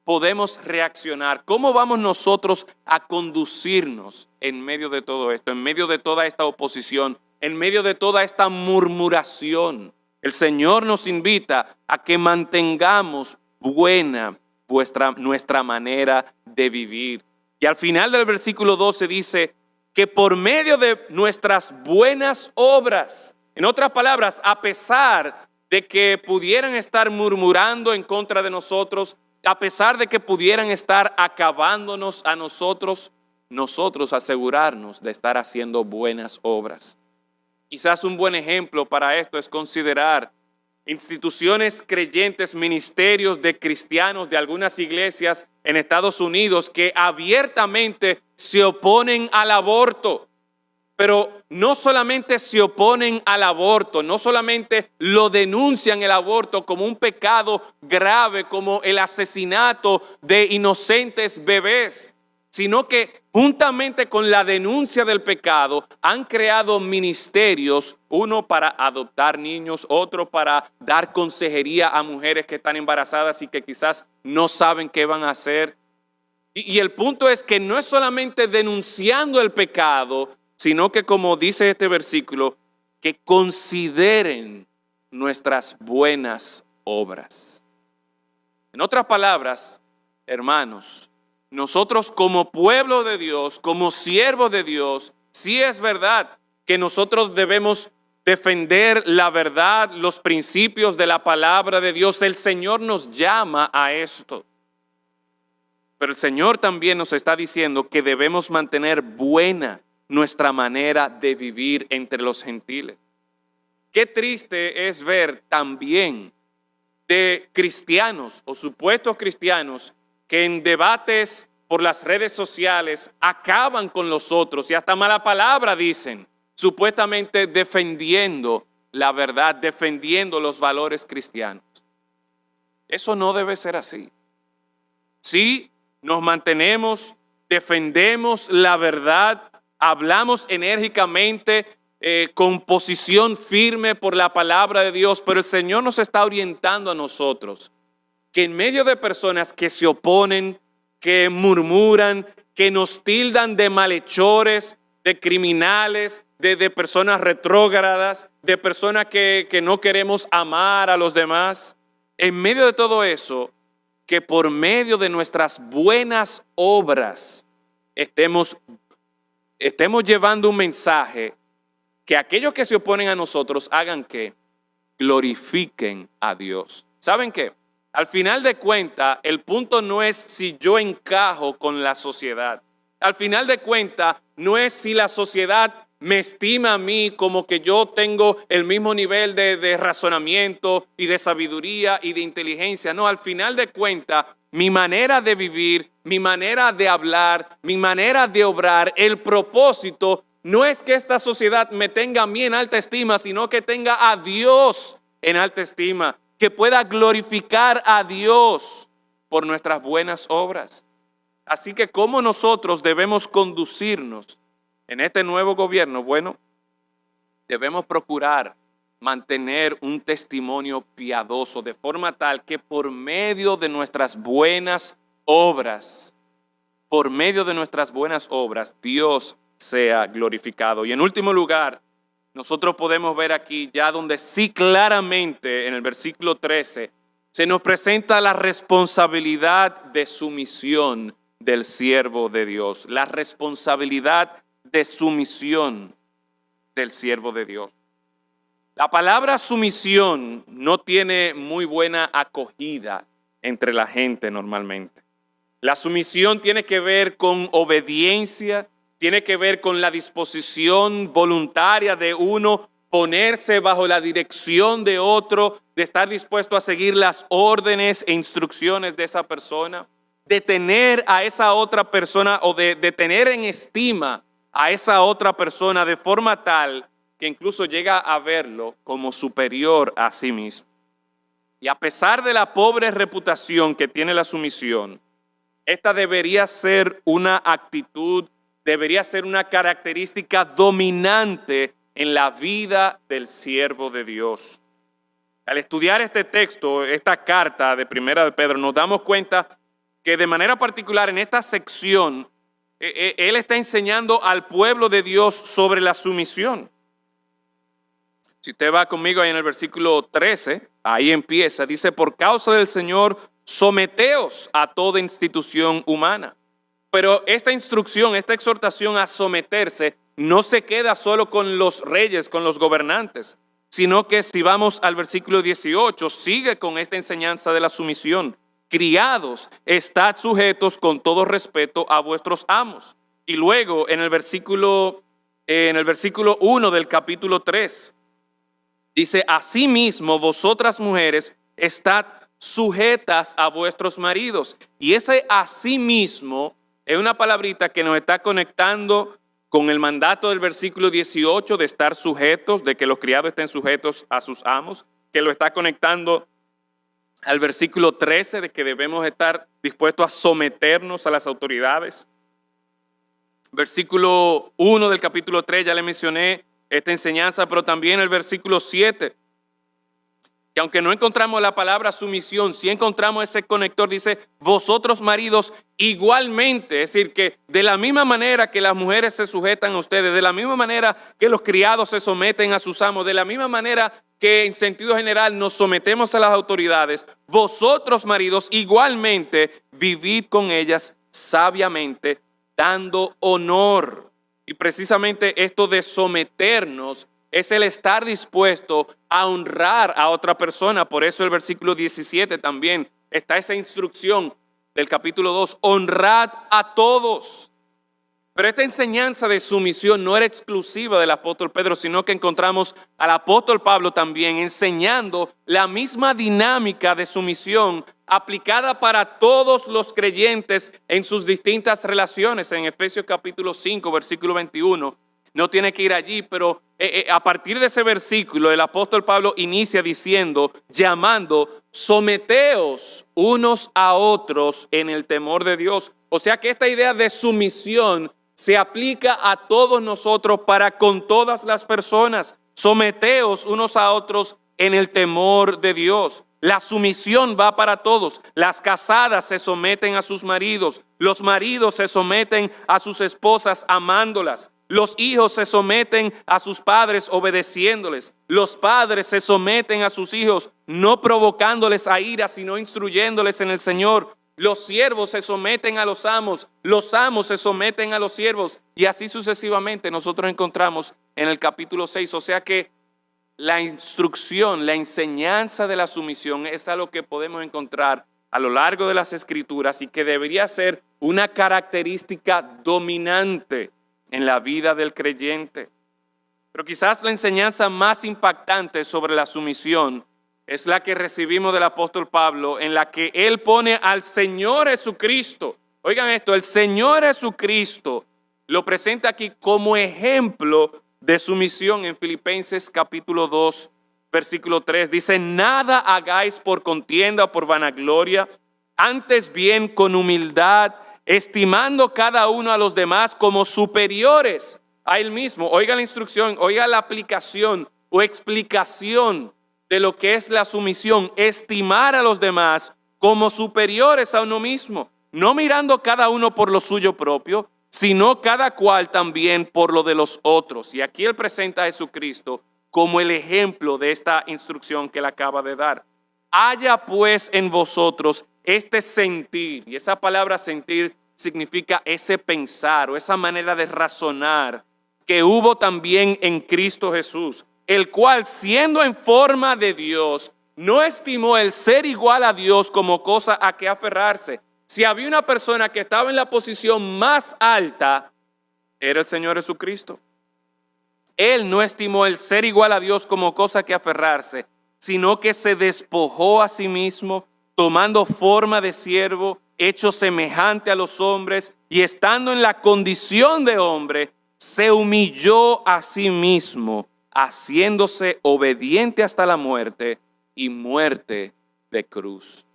podemos reaccionar? ¿Cómo vamos nosotros a conducirnos en medio de todo esto, en medio de toda esta oposición, en medio de toda esta murmuración? El Señor nos invita a que mantengamos buena nuestra manera de vivir. Y al final del versículo 12 dice que por medio de nuestras buenas obras, en otras palabras, a pesar de que pudieran estar murmurando en contra de nosotros, a pesar de que pudieran estar acabándonos a nosotros asegurarnos de estar haciendo buenas obras. Quizás un buen ejemplo para esto es considerar instituciones creyentes, ministerios de cristianos de algunas iglesias en Estados Unidos que abiertamente se oponen al aborto. Pero no solamente se oponen al aborto, no solamente lo denuncian el aborto como un pecado grave, como el asesinato de inocentes bebés, sino que juntamente con la denuncia del pecado han creado ministerios, uno para adoptar niños, otro para dar consejería a mujeres que están embarazadas y que quizás no saben qué van a hacer. Y el punto es que no es solamente denunciando el pecado, sino que, como dice este versículo, que consideren nuestras buenas obras. En otras palabras, hermanos, nosotros como pueblo de Dios, como siervos de Dios, sí es verdad que nosotros debemos defender la verdad, los principios de la palabra de Dios. El Señor nos llama a esto. Pero el Señor también nos está diciendo que debemos mantener buena nuestra manera de vivir entre los gentiles. Qué triste es ver también de cristianos o supuestos cristianos que en debates por las redes sociales acaban con los otros y hasta mala palabra dicen, supuestamente defendiendo la verdad, defendiendo los valores cristianos. Eso no debe ser así. Sí, nos mantenemos, defendemos la verdad, hablamos enérgicamente, con posición firme por la palabra de Dios, pero el Señor nos está orientando a nosotros que en medio de personas que se oponen, que murmuran, que nos tildan de malhechores, de criminales, de personas retrógradas, de personas que no queremos amar a los demás, en medio de todo eso, que por medio de nuestras buenas obras estemos llevando un mensaje que aquellos que se oponen a nosotros hagan que glorifiquen a Dios. ¿Saben qué? Al final de cuentas, el punto no es si yo encajo con la sociedad. Al final de cuentas, no es si la sociedad me estima a mí como que yo tengo el mismo nivel de razonamiento y de sabiduría y de inteligencia. No, al final de cuentas, mi manera de vivir, mi manera de hablar, mi manera de obrar, el propósito no es que esta sociedad me tenga a mí en alta estima, sino que tenga a Dios en alta estima, que pueda glorificar a Dios por nuestras buenas obras. Así que, ¿cómo nosotros debemos conducirnos en este nuevo gobierno? Bueno, debemos procurar mantener un testimonio piadoso de forma tal que por medio de nuestras buenas obras, Dios sea glorificado. Y en último lugar, nosotros podemos ver aquí ya donde sí claramente en el versículo 13 se nos presenta la responsabilidad de sumisión del siervo de Dios, la responsabilidad de sumisión del siervo de Dios. La palabra sumisión no tiene muy buena acogida entre la gente normalmente. La sumisión tiene que ver con obediencia, tiene que ver con la disposición voluntaria de uno ponerse bajo la dirección de otro, de estar dispuesto a seguir las órdenes e instrucciones de esa persona, de tener a esa otra persona o de tener en estima a esa otra persona de forma tal que incluso llega a verlo como superior a sí mismo. Y a pesar de la pobre reputación que tiene la sumisión, esta debería ser una actitud, debería ser una característica dominante en la vida del siervo de Dios. Al estudiar este texto, esta carta de Primera de Pedro, nos damos cuenta que de manera particular en esta sección, él está enseñando al pueblo de Dios sobre la sumisión. Si usted va conmigo ahí en el versículo 13, ahí empieza, dice, por causa del Señor, someteos a toda institución humana. Pero esta instrucción, esta exhortación a someterse no se queda solo con los reyes, con los gobernantes, sino que si vamos al versículo 18, sigue con esta enseñanza de la sumisión. Criados, estad sujetos con todo respeto a vuestros amos. Y luego en el versículo 1 del capítulo 3, dice, asimismo vosotras mujeres estad sujetas a vuestros maridos. Y ese asimismo es una palabrita que nos está conectando con el mandato del versículo 18 de estar sujetos, de que los criados estén sujetos a sus amos, que lo está conectando al versículo 13 de que debemos estar dispuestos a someternos a las autoridades. Versículo 1 del capítulo 3, ya le mencioné esta enseñanza, pero también el versículo 7 que aunque no encontramos la palabra sumisión, sí encontramos ese conector, dice, vosotros maridos igualmente, es decir, que de la misma manera que las mujeres se sujetan a ustedes, de la misma manera que los criados se someten a sus amos, de la misma manera que en sentido general nos sometemos a las autoridades, vosotros maridos igualmente vivid con ellas sabiamente, dando honor. Y precisamente esto de someternos es el estar dispuesto a honrar a otra persona. Por eso el versículo 17 también está esa instrucción del capítulo 2, honrad a todos. Pero esta enseñanza de sumisión no era exclusiva del apóstol Pedro, sino que encontramos al apóstol Pablo también enseñando la misma dinámica de sumisión aplicada para todos los creyentes en sus distintas relaciones. En Efesios capítulo 5, versículo 21, no tiene que ir allí, pero a partir de ese versículo el apóstol Pablo inicia diciendo, llamando, someteos unos a otros en el temor de Dios. O sea que esta idea de sumisión se aplica a todos nosotros para con todas las personas. Someteos unos a otros en el temor de Dios. La sumisión va para todos. Las casadas se someten a sus maridos. Los maridos se someten a sus esposas amándolas. Los hijos se someten a sus padres obedeciéndoles. Los padres se someten a sus hijos no provocándoles a ira, sino instruyéndoles en el Señor. Los siervos se someten a los amos se someten a los siervos, y así sucesivamente nosotros encontramos en el capítulo 6. O sea que la instrucción, la enseñanza de la sumisión es algo que podemos encontrar a lo largo de las Escrituras y que debería ser una característica dominante en la vida del creyente. Pero quizás la enseñanza más impactante sobre la sumisión es la que recibimos del apóstol Pablo, en la que él pone al Señor Jesucristo. Oigan esto, el Señor Jesucristo lo presenta aquí como ejemplo de sumisión en Filipenses capítulo 2, versículo 3. Dice, nada hagáis por contienda o por vanagloria, antes bien con humildad, estimando cada uno a los demás como superiores a él mismo. Oiga la instrucción, oiga la aplicación o explicación de lo que es la sumisión. Estimar a los demás como superiores a uno mismo, no mirando cada uno por lo suyo propio, sino cada cual también por lo de los otros. Y aquí él presenta a Jesucristo como el ejemplo de esta instrucción que él acaba de dar. Haya pues en vosotros este sentir, y esa palabra sentir significa ese pensar o esa manera de razonar que hubo también en Cristo Jesús, el cual siendo en forma de Dios, no estimó el ser igual a Dios como cosa a que aferrarse. Si había una persona que estaba en la posición más alta, era el Señor Jesucristo. Él no estimó el ser igual a Dios como cosa que aferrarse, sino que se despojó a sí mismo, tomando forma de siervo, hecho semejante a los hombres, y estando en la condición de hombre, se humilló a sí mismo, haciéndose obediente hasta la muerte y muerte de cruz.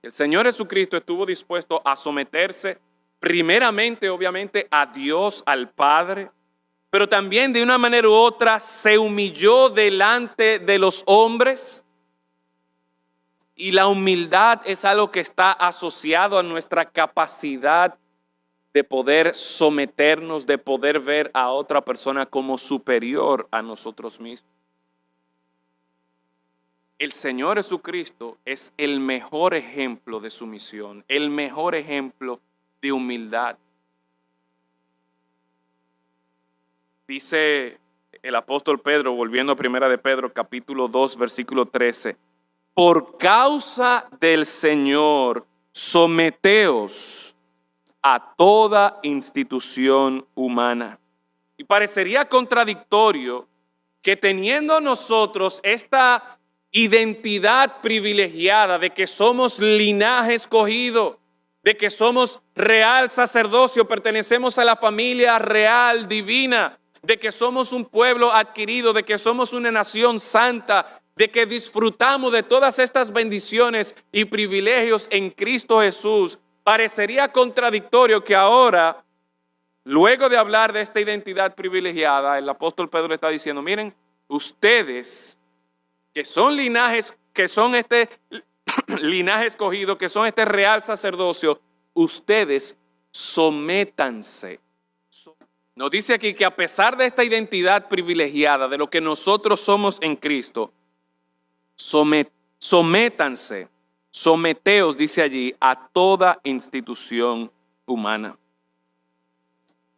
El Señor Jesucristo estuvo dispuesto a someterse primeramente, obviamente, a Dios, al Padre, pero también de una manera u otra se humilló delante de los hombres. Y la humildad es algo que está asociado a nuestra capacidad de poder someternos, de poder ver a otra persona como superior a nosotros mismos. El Señor Jesucristo es el mejor ejemplo de sumisión, el mejor ejemplo de humildad. Dice el apóstol Pedro, volviendo a Primera de Pedro, capítulo 2, versículo 13, por causa del Señor, someteos a toda institución humana. Y parecería contradictorio que teniendo nosotros esta identidad privilegiada de que somos linaje escogido, de que somos real sacerdocio, pertenecemos a la familia real divina, de que somos un pueblo adquirido, de que somos una nación santa, de que disfrutamos de todas estas bendiciones y privilegios en Cristo Jesús, parecería contradictorio que ahora, luego de hablar de esta identidad privilegiada, el apóstol Pedro está diciendo, miren, ustedes que son linajes, que son este linaje escogido, que son este real sacerdocio, ustedes sométanse. Nos dice aquí que a pesar de esta identidad privilegiada, de lo que nosotros somos en Cristo, sométanse, someteos, dice allí, a toda institución humana.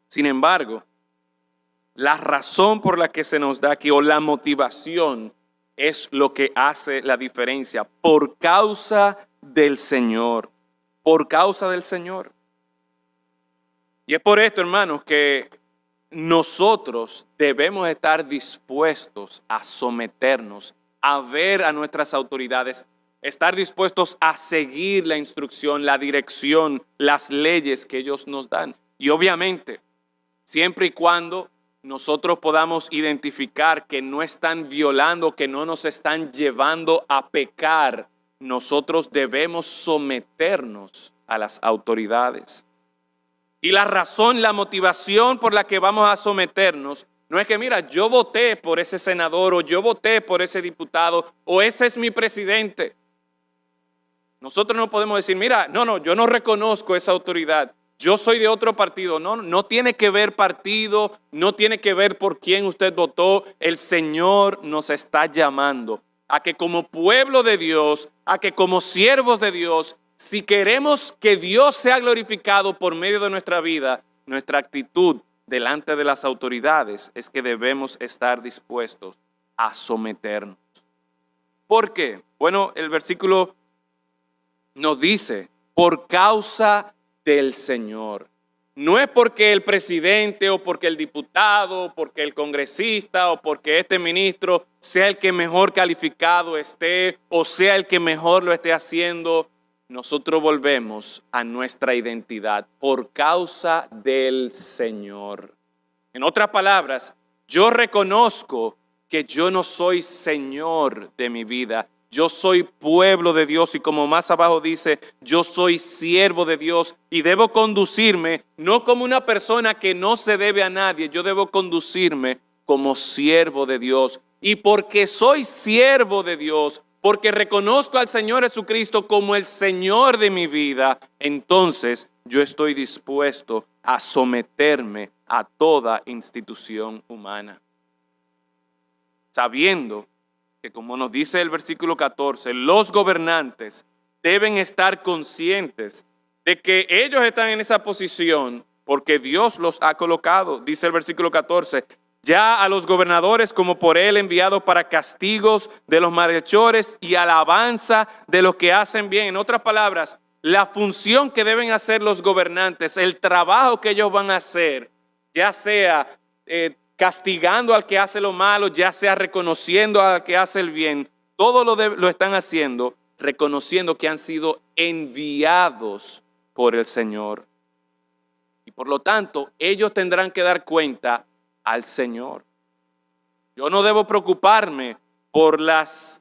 Sin embargo, la razón por la que se nos da aquí, o la motivación, es lo que hace la diferencia. Por causa del Señor. Por causa del Señor. Y es por esto, hermanos, que nosotros debemos estar dispuestos a someternos, a ver a nuestras autoridades, estar dispuestos a seguir la instrucción, la dirección, las leyes que ellos nos dan. Y obviamente, siempre y cuando nosotros podamos identificar que no están violando, que no nos están llevando a pecar, nosotros debemos someternos a las autoridades. Y la razón, la motivación por la que vamos a someternos, no es que, mira, yo voté por ese senador o yo voté por ese diputado o ese es mi presidente. Nosotros no podemos decir, mira, no, yo no reconozco esa autoridad. Yo soy de otro partido. No tiene que ver partido, no tiene que ver por quién usted votó. El Señor nos está llamando a que como pueblo de Dios, a que como siervos de Dios, si queremos que Dios sea glorificado por medio de nuestra vida, nuestra actitud delante de las autoridades es que debemos estar dispuestos a someternos. ¿Por qué? Bueno, el versículo nos dice, por causa del Señor. No es porque el presidente o porque el diputado o porque el congresista o porque este ministro sea el que mejor calificado esté o sea el que mejor lo esté haciendo. Nosotros volvemos a nuestra identidad por causa del Señor. En otras palabras, yo reconozco que yo no soy Señor de mi vida. Yo soy pueblo de Dios y como más abajo dice, yo soy siervo de Dios y debo conducirme no como una persona que no se debe a nadie, yo debo conducirme como siervo de Dios. Y porque soy siervo de Dios, porque reconozco al Señor Jesucristo como el Señor de mi vida, entonces yo estoy dispuesto a someterme a toda institución humana. Sabiendo que, como nos dice el versículo 14, los gobernantes deben estar conscientes de que ellos están en esa posición porque Dios los ha colocado. Dice el versículo 14, ya a los gobernadores como por él enviados para castigos de los malhechores y alabanza de los que hacen bien. En otras palabras, la función que deben hacer los gobernantes, el trabajo que ellos van a hacer, ya sea castigando al que hace lo malo, ya sea reconociendo al que hace el bien, todo lo están haciendo reconociendo que han sido enviados por el Señor. Y por lo tanto, ellos tendrán que dar cuenta al Señor. Yo no debo preocuparme por las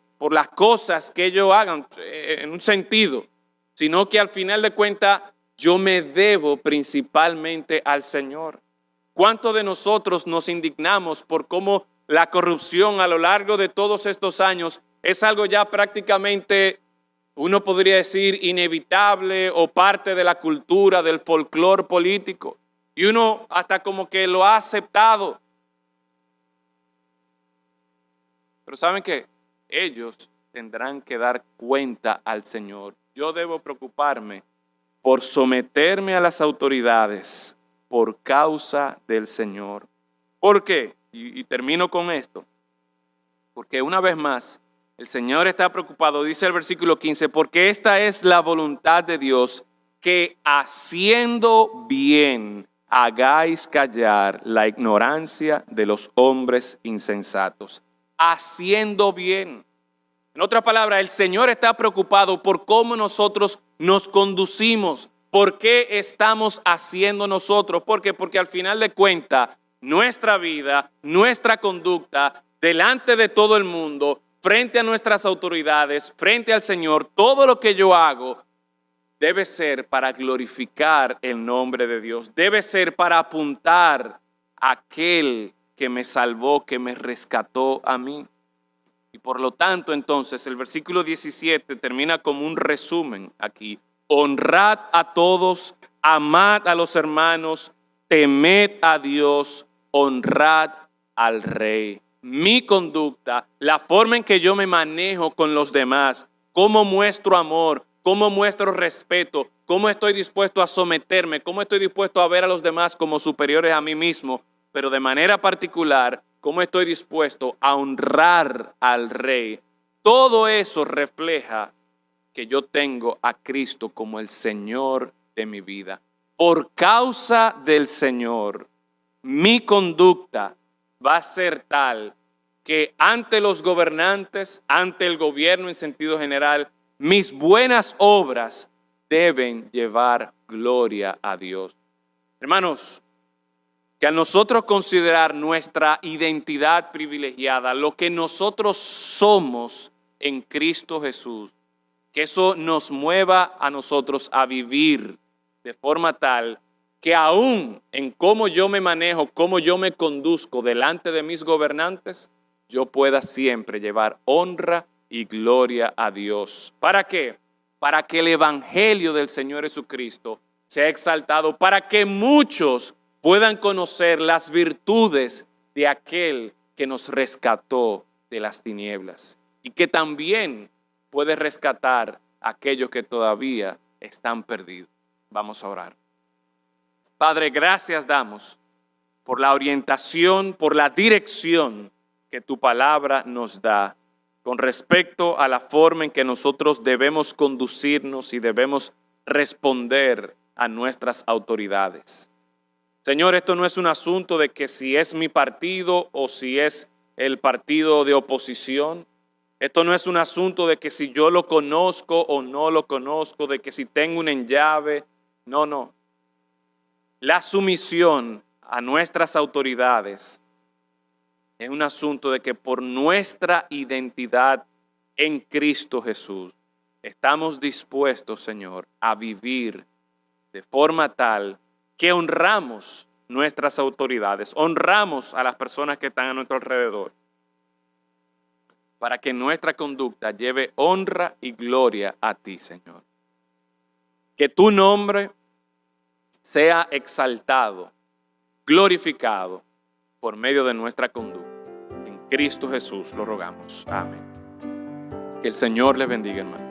cosas que ellos hagan en un sentido, sino que al final de cuentas yo me debo principalmente al Señor. ¿Cuántos de nosotros nos indignamos por cómo la corrupción a lo largo de todos estos años es algo ya prácticamente, uno podría decir, inevitable o parte de la cultura, del folclore político? Y uno hasta como que lo ha aceptado. Pero ¿saben qué? Ellos tendrán que dar cuenta al Señor. Yo debo preocuparme por someterme a las autoridades por causa del Señor. ¿Por qué? Y termino con esto. Porque una vez más, el Señor está preocupado, dice el versículo 15, porque esta es la voluntad de Dios, que haciendo bien hagáis callar la ignorancia de los hombres insensatos. Haciendo bien. En otras palabras, el Señor está preocupado por cómo nosotros nos conducimos. ¿Por qué estamos haciendo nosotros? ¿Por qué? Porque al final de cuentas, nuestra vida, nuestra conducta, delante de todo el mundo, frente a nuestras autoridades, frente al Señor, todo lo que yo hago debe ser para glorificar el nombre de Dios. Debe ser para apuntar a aquel que me salvó, que me rescató a mí. Y Y por lo tanto, entonces, el versículo 17 termina como un resumen aquí. Honrad a todos, amad a los hermanos, temed a Dios, honrad al Rey. Mi conducta, la forma en que yo me manejo con los demás, cómo muestro amor, cómo muestro respeto, cómo estoy dispuesto a someterme, cómo estoy dispuesto a ver a los demás como superiores a mí mismo, pero de manera particular, cómo estoy dispuesto a honrar al Rey. Todo eso refleja que yo tengo a Cristo como el Señor de mi vida. Por causa del Señor, mi conducta va a ser tal que ante los gobernantes, ante el gobierno en sentido general, mis buenas obras deben llevar gloria a Dios. Hermanos, que al nosotros considerar nuestra identidad privilegiada, lo que nosotros somos en Cristo Jesús, que eso nos mueva a nosotros a vivir de forma tal que aún en cómo yo me manejo, cómo yo me conduzco delante de mis gobernantes, yo pueda siempre llevar honra y gloria a Dios. ¿Para qué? Para que el evangelio del Señor Jesucristo sea exaltado, para que muchos puedan conocer las virtudes de aquel que nos rescató de las tinieblas y que también puede rescatar a aquellos que todavía están perdidos. Vamos a orar. Padre, gracias damos por la orientación, por la dirección que tu palabra nos da con respecto a la forma en que nosotros debemos conducirnos y debemos responder a nuestras autoridades. Señor, esto no es un asunto de que si es mi partido o si es el partido de oposición. Esto no es un asunto de que si yo lo conozco o no lo conozco, de que si tengo un enllave. No, no. La sumisión a nuestras autoridades es un asunto de que por nuestra identidad en Cristo Jesús estamos dispuestos, Señor, a vivir de forma tal que honramos nuestras autoridades, honramos a las personas que están a nuestro alrededor, para que nuestra conducta lleve honra y gloria a ti, Señor. Que tu nombre sea exaltado, glorificado por medio de nuestra conducta. En Cristo Jesús lo rogamos. Amén. Que el Señor les bendiga, hermano.